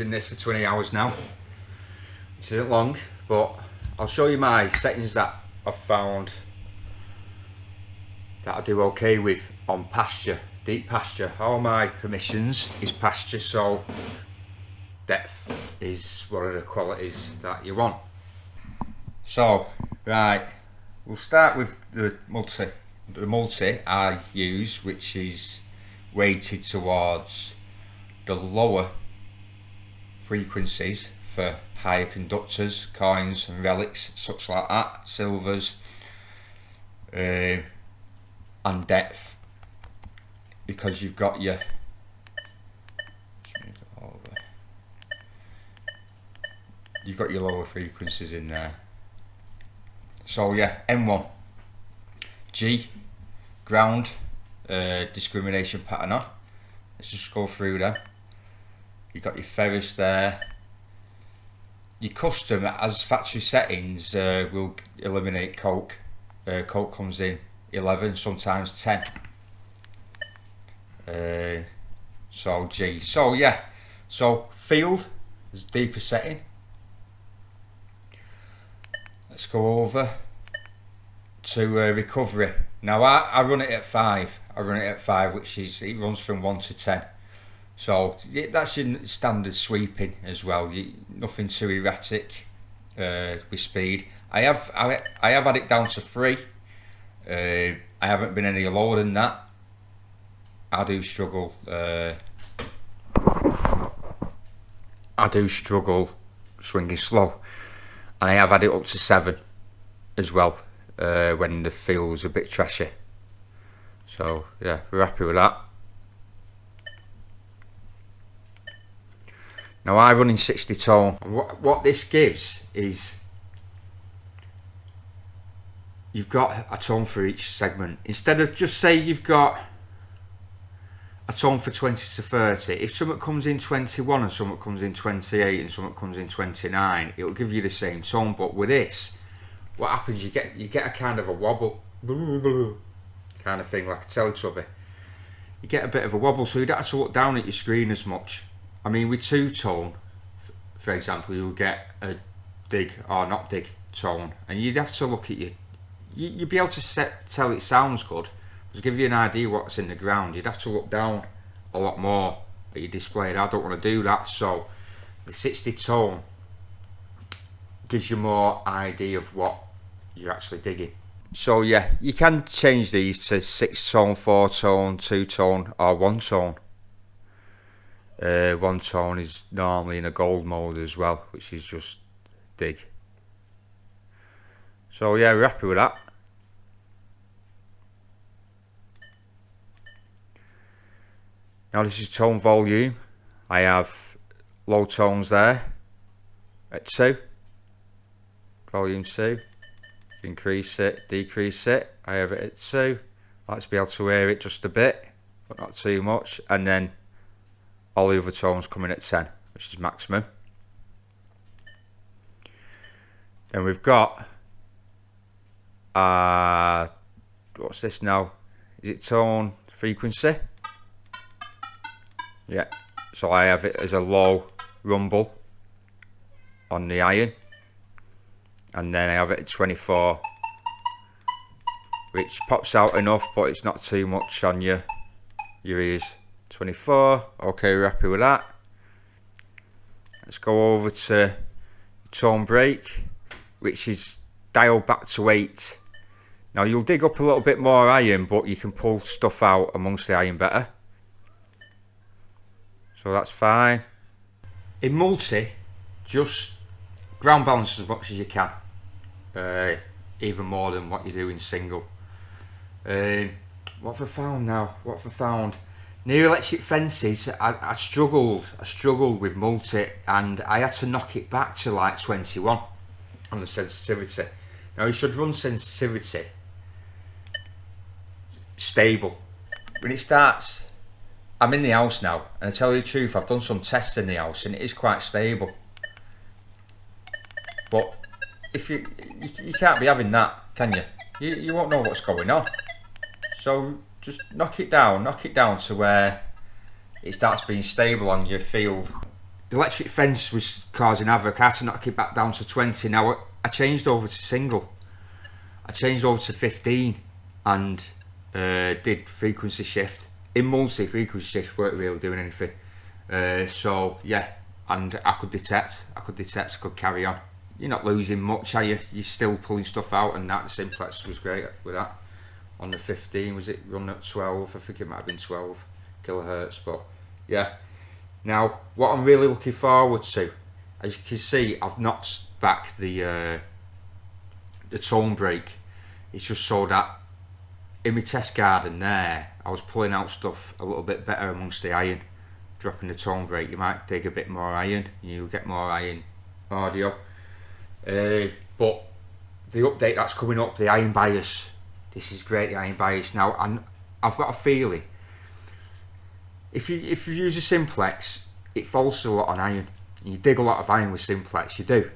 using this for 20 hours now. This isn't long, but I'll show you my settings that I've found that I do okay with on pasture, deep pasture. All my permissions is pasture, so depth is one of the qualities that you want. So, right, we'll start with the multi I use, which is weighted towards the lower frequencies for higher conductors, coins and relics, such like that, silvers, and depth, because you've got your lower frequencies in there. So yeah, M1, G, ground, discrimination pattern on. Let's just go through them. You've got your ferrous there. Your custom as factory settings will eliminate coke. Coke comes in 11, sometimes 10. So G. So yeah, so field is deeper setting. Let's go over to recovery. Now I run it at 5. I run it at 5, which is, it runs from 1 to 10. So that's your standard sweeping as well. Nothing too erratic with speed. I have had it down to 3. I haven't been any lower than that. I do struggle. Swinging slow. And I have had it up to 7 as well when the feel was a bit trashy. So yeah, we're happy with that. Now I run in 60 tone. What this gives is you've got a tone for each segment. Instead of just say you've got a tone for 20 to 30, if something comes in 21 and something comes in 28 and something comes in 29, it will give you the same tone. But with this, what happens, you get a kind of a wobble kind of thing, like a Teletubby. You get a bit of a wobble, so you don't have to look down at your screen as much. I mean, with 2-tone, for example, you'll get a dig or not dig tone, and you'd have to look at you'd be able to tell it sounds good, but to give you an idea what's in the ground, you'd have to look down a lot more at your display, and I don't want to do that. So the 60 tone gives you more idea of what you're actually digging. So yeah, you can change these to 6-tone, 4-tone, 2-tone or 1-tone. 1-tone is normally in a gold mode as well, which is just dig. So yeah, we're happy with that. Now this is tone volume. I have low tones there at 2, volume 2. Increase it, decrease it. I have it at 2. I like to be able to hear it just a bit, but not too much. And then all the other tones coming at 10, which is maximum. Then we've got what's this now? Is it tone frequency? Yeah. So I have it as a low rumble on the iron, and then I have it at 24, which pops out enough, but it's not too much on your ears. 24. Okay, we're happy with that. Let's go over to tone break, which is dialed back to 8. Now you'll dig up a little bit more iron, but you can pull stuff out amongst the iron better, so that's fine. In multi, just ground balance as much as you can, even more than what you do in single. What have I found now? What have I found? Near electric fences, I struggled with multi, and I had to knock it back to like 21 on the sensitivity. Now you should run sensitivity stable. When it starts, I'm in the house now, and I tell you the truth, I've done some tests in the house and it is quite stable. But if you can't be having that, can you? You won't know what's going on. So just knock it down to where it starts being stable on your field. the electric fence was causing havoc. I had to knock it back down to 20. Now I changed over to single. I changed over to 15 and did frequency shift. In multi, frequency shift weren't really doing anything. So yeah, and I could detect, I could carry on. You're not losing much, are you? You're still pulling stuff out, and that the Simplex was great with that. On the 15, was it run at 12? I think it might have been 12 kilohertz, but yeah. Now, what I'm really looking forward to, as you can see, I've knocked back the tone break. It's just so that in my test garden there, I was pulling out stuff a little bit better amongst the iron. Dropping the tone break, you might dig a bit more iron, you'll get more iron audio. But the update that's coming up, the iron bias, this is great, the iron bias. Now, and I've got a feeling, if you use a Simplex, it focuses a lot on iron. You dig a lot of iron with Simplex, you do.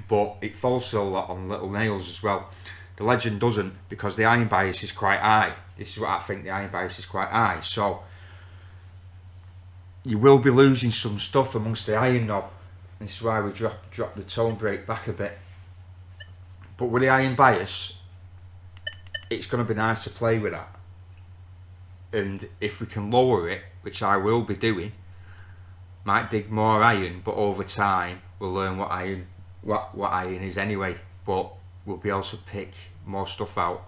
But it focuses a lot on little nails as well. The Legend doesn't, because the iron bias is quite high. This is what I think, the iron bias is quite high. So you will be losing some stuff amongst the iron knob. This is why we drop the tone break back a bit. But with the iron bias, it's going to be nice to play with that. And if we can lower it, which I will be doing, might dig more iron, but over time we'll learn what iron is anyway. But we'll be able to pick more stuff out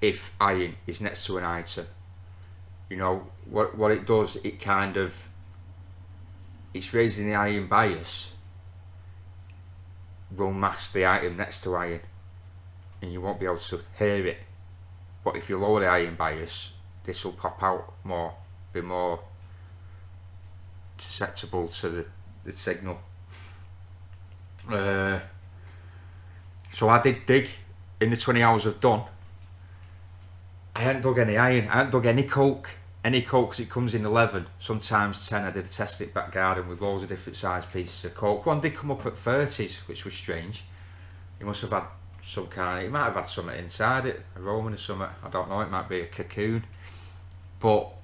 if iron is next to an item. You know what it does, it kind of, it's raising the iron bias, will mask the item next to iron and you won't be able to hear it. But if you lower the iron bias, this will pop out more, be more susceptible to the signal. So I did dig in the 20 hours I've done. I hadn't dug any iron, I hadn't dug any coke because it comes in 11, sometimes 10. I did a test it back garden with loads of different size pieces of coke. One did come up at 30s, which was strange. He must have had some kind, he might have had something inside it, a Roman or something, I don't know, it might be a cocoon. But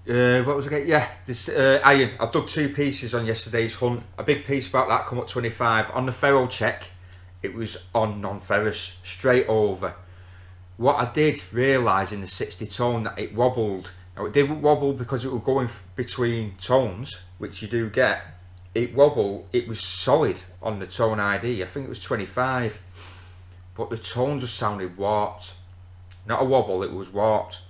what was I getting? Yeah, this iron, I dug 2 pieces on yesterday's hunt. A big piece about that come up 25. On the ferro check, it was on non-ferrous, straight over. What I did realise in the 60 tone, that it wobbled. Now it didn't wobble because it was going between tones, which you do get. It wobbled, it was solid on the tone ID, I think it was 25. But the tone just sounded warped. Not a wobble, it was warped.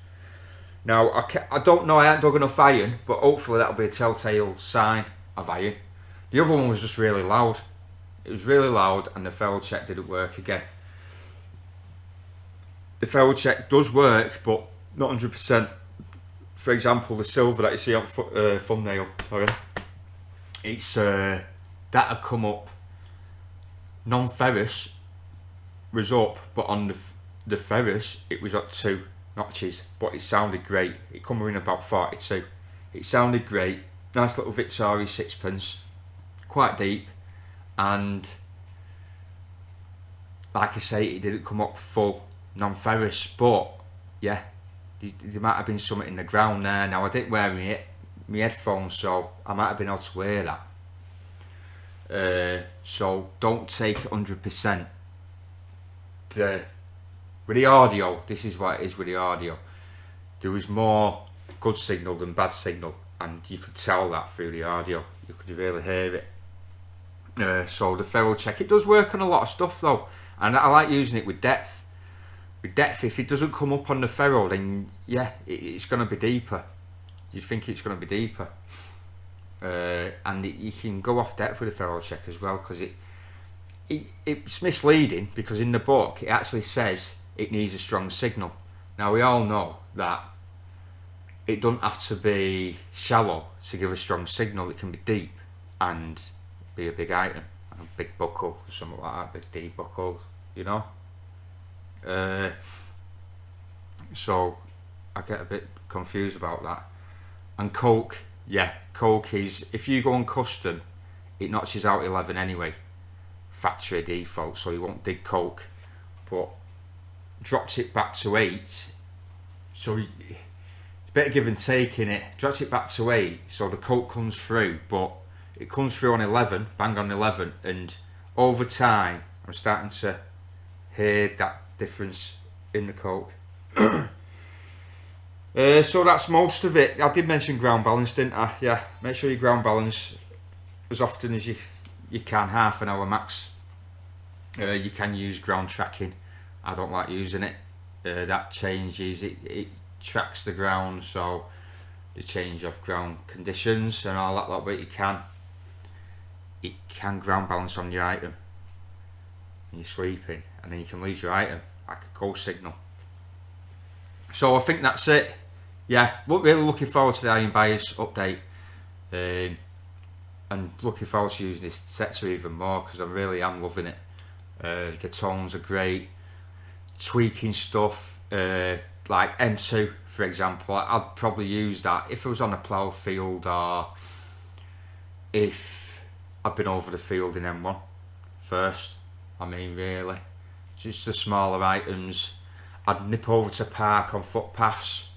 Now, I don't know, I haven't dug enough iron, but hopefully that'll be a telltale sign of iron. The other one was just really loud. It was really loud and the ferro check didn't work again. The ferro check does work, but not 100%. For example, the silver that you see on thumbnail, sorry, it's that had come up, non-ferrous was up, but on the ferrous it was at 2 notches, but it sounded great. It come in about 42. It sounded great. Nice little Victoria sixpence, quite deep, and like I say, it didn't come up full non-ferrous, but yeah, there might have been something in the ground there. Now I didn't wear my headphones, so I might have been able to wear that. So don't take 100%. With the audio, this is what it is with the audio. There was more good signal than bad signal, and you could tell that through the audio. You could really hear it. So the ferro check, it does work on a lot of stuff though, and I like using it with depth. With depth, if it doesn't come up on the ferro, then yeah, it's going to be deeper. You think it's going to be deeper, and you can go off depth with the ferro check as well, because it's misleading, because in the book it actually says it needs a strong signal. Now we all know that it doesn't have to be shallow to give a strong signal. It can be deep and be a big item, a big buckle, something like that, big deep buckle, you know. So I get a bit confused about that. And coke, yeah, coke is, if you go on custom, it notches out 11 anyway, factory default, so you won't dig coke, but drops it back to 8, so bit of give and take in it. Drops it back to 8, so the coat comes through, but it comes through on 11, bang on 11, and over time I'm starting to hear that difference in the coat. So that's most of it. I did mention ground balance, didn't I? Yeah, make sure you ground balance as often as you can, half an hour max. You can use ground tracking. I don't like using it. That changes, it tracks the ground, so the change of ground conditions and all that lot, but it can ground balance on your item and you're sweeping, and then you can lose your item like a call signal. So I think that's it. Yeah, really looking forward to the iron bias update, and looking forward to using this detector even more, because I really am loving it. The tones are great, tweaking stuff, like M2 for example. I'd probably use that if I was on a plough field, or if I've been over the field in M1 first. I mean, really, just the smaller items. I'd nip over to park on footpaths,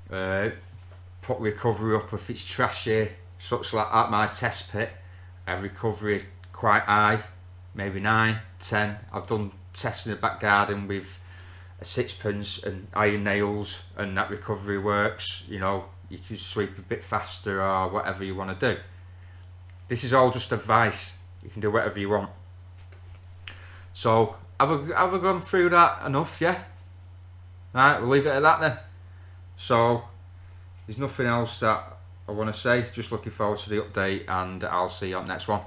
put recovery up if it's trashy, such like at my test pit. Recovery quite high, maybe 9, 10. I've done tests in the back garden with a 6pence and iron nails, and that recovery works. You know, you can sweep a bit faster or whatever you want to do. This is all just advice. You can do whatever you want. So have I gone through that enough? Yeah. Right, we'll leave it at that then. So there's nothing else that I want to say. Just looking forward to the update, and I'll see you on the next one.